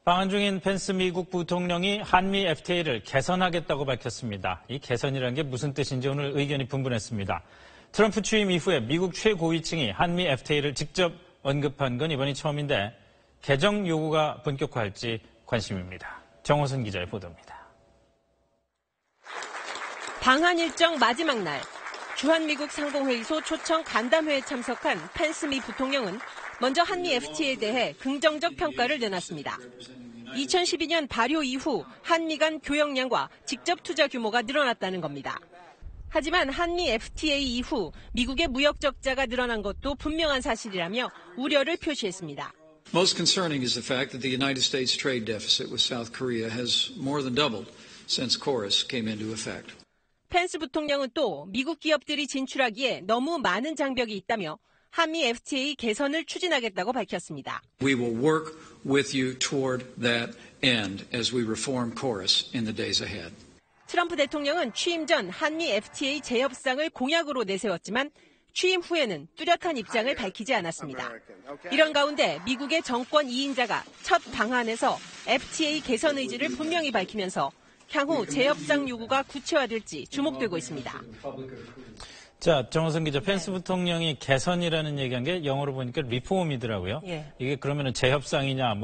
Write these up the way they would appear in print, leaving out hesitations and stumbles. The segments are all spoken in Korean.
방한 중인 펜스 미국 부통령이 한미 FTA를 개선하겠다고 밝혔습니다. 이 개선이라는 게 무슨 뜻인지 오늘 의견이 분분했습니다. 트럼프 취임 이후에 미국 최고위층이 한미 FTA를 직접 언급한 건 이번이 처음인데 개정 요구가 본격화할지 관심입니다. 정호선 기자의 보도입니다. 방한 일정 마지막 날, 주한미국 상공회의소 초청 간담회에 참석한 펜스 미 부통령은 먼저 한미 FTA에 대해 긍정적 평가를 내놨습니다. 2012년 발효 이후 한미 간 교역량과 직접 투자 규모가 늘어났다는 겁니다. 하지만 한미 FTA 이후 미국의 무역 적자가 늘어난 것도 분명한 사실이라며 우려를 표시했습니다. Most concerning is the fact that the United States trade deficit with South Korea has more than doubled since KORUS came into effect. 펜스 부통령은 또 미국 기업들이 진출하기에 너무 많은 장벽이 있다며 한미 FTA 개선을 추진하겠다고 밝혔습니다. We will work with you toward that end as we reform KORUS in the days ahead. 트럼프 대통령은 취임 전 한미 FTA 재협상을 공약으로 내세웠지만 취임 후에는 뚜렷한 입장을 밝히지 않았습니다. 이런 가운데 미국의 정권 2인자가 첫 방한에서 FTA 개선 의지를 분명히 밝히면서 향후 재협상 요구가 구체화될지 주목되고 있습니다. 자, 정호선 기자, 펜스 부통령이 개선이라는 얘기한 게 영어로 보니까 리폼이더라고요. 예. 이게 그러면은 재협상이냐,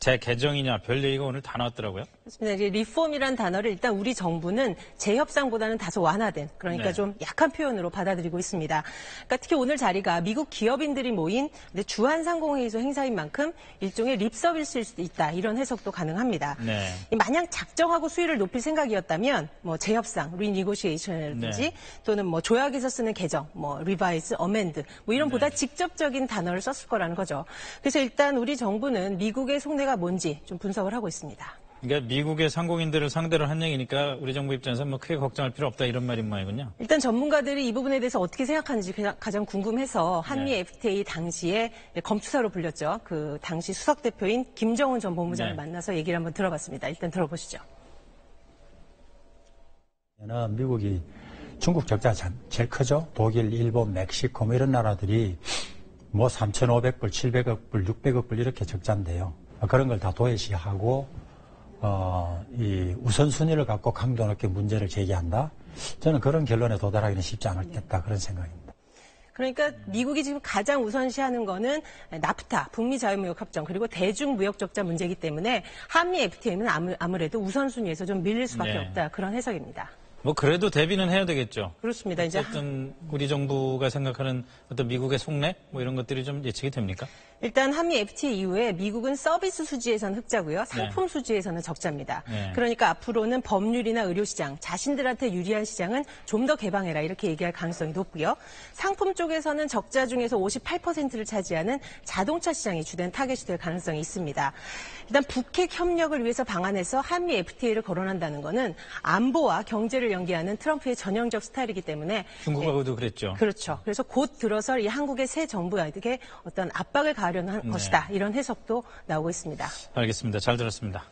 재개정이냐, 별 얘기가 오늘 다 나왔더라고요. 그렇습니다. 이제 리폼이라는 단어를 일단 우리 정부는 재협상보다는 다소 완화된, 그러니까 좀 약한 표현으로 받아들이고 있습니다. 그러니까 특히 오늘 자리가 미국 기업인들이 모인 주한상공회의소 행사인 만큼 일종의 립서비스일 수도 있다, 이런 해석도 가능합니다. 네. 만약 작정하고 수위를 높일 생각이었다면 재협상, 리니고시에이션이라든지 또는 조약에서 쓰는 개정, 리바이스, 어멘드 이런 보다 직접적인 단어를 썼을 거라는 거죠. 그래서 일단 우리 정부는 미국의 속내가 뭔지 좀 분석을 하고 있습니다. 그러니까 미국의 상공인들을 상대로 한 얘기니까 우리 정부 입장에서 크게 걱정할 필요 없다 이런 말인 모양이군요. 일단 전문가들이 이 부분에 대해서 어떻게 생각하는지 가장 궁금해서 한미 FTA 당시에 검투사로 불렸죠. 그 당시 수석 대표인 김정은 전 본부장을 만나서 얘기를 한번 들어봤습니다. 일단 들어보시죠. 미국이 중국 적자가 제일 크죠. 독일, 일본, 멕시코 이런 나라들이 3,500불, 700억 불, 600억 불 이렇게 적자인데요. 그런 걸 다 도외시하고 이 우선순위를 갖고 강도 높게 문제를 제기한다. 저는 그런 결론에 도달하기는 쉽지 않겠다 그런 생각입니다. 그러니까 미국이 지금 가장 우선시하는 거는 나프타, 북미 자유무역협정 그리고 대중무역적자 문제이기 때문에 한미 FTA는 아무래도 우선순위에서 좀 밀릴 수밖에 없다 그런 해석입니다. 그래도 대비는 해야 되겠죠. 그렇습니다. 어쨌든 우리 정부가 생각하는 어떤 미국의 속내 이런 것들이 좀 예측이 됩니까? 일단 한미 FTA 이후에 미국은 서비스 수지에서는 흑자고요. 상품 수지에서는 적자입니다. 그러니까 앞으로는 법률이나 의료시장, 자신들한테 유리한 시장은 좀 더 개방해라 이렇게 얘기할 가능성이 높고요. 상품 쪽에서는 적자 중에서 58%를 차지하는 자동차 시장이 주된 타겟이 될 가능성이 있습니다. 일단 북핵 협력을 위해서 방한해서 한미 FTA를 거론한다는 것은 안보와 경제를 연계하는 트럼프의 전형적 스타일이기 때문에 중국하고도 그랬죠. 그렇죠. 그래서 곧 들어설 이 한국의 새 정부에게 어떤 압박을 가하려는 것이다. 이런 해석도 나오고 있습니다. 알겠습니다. 잘 들었습니다.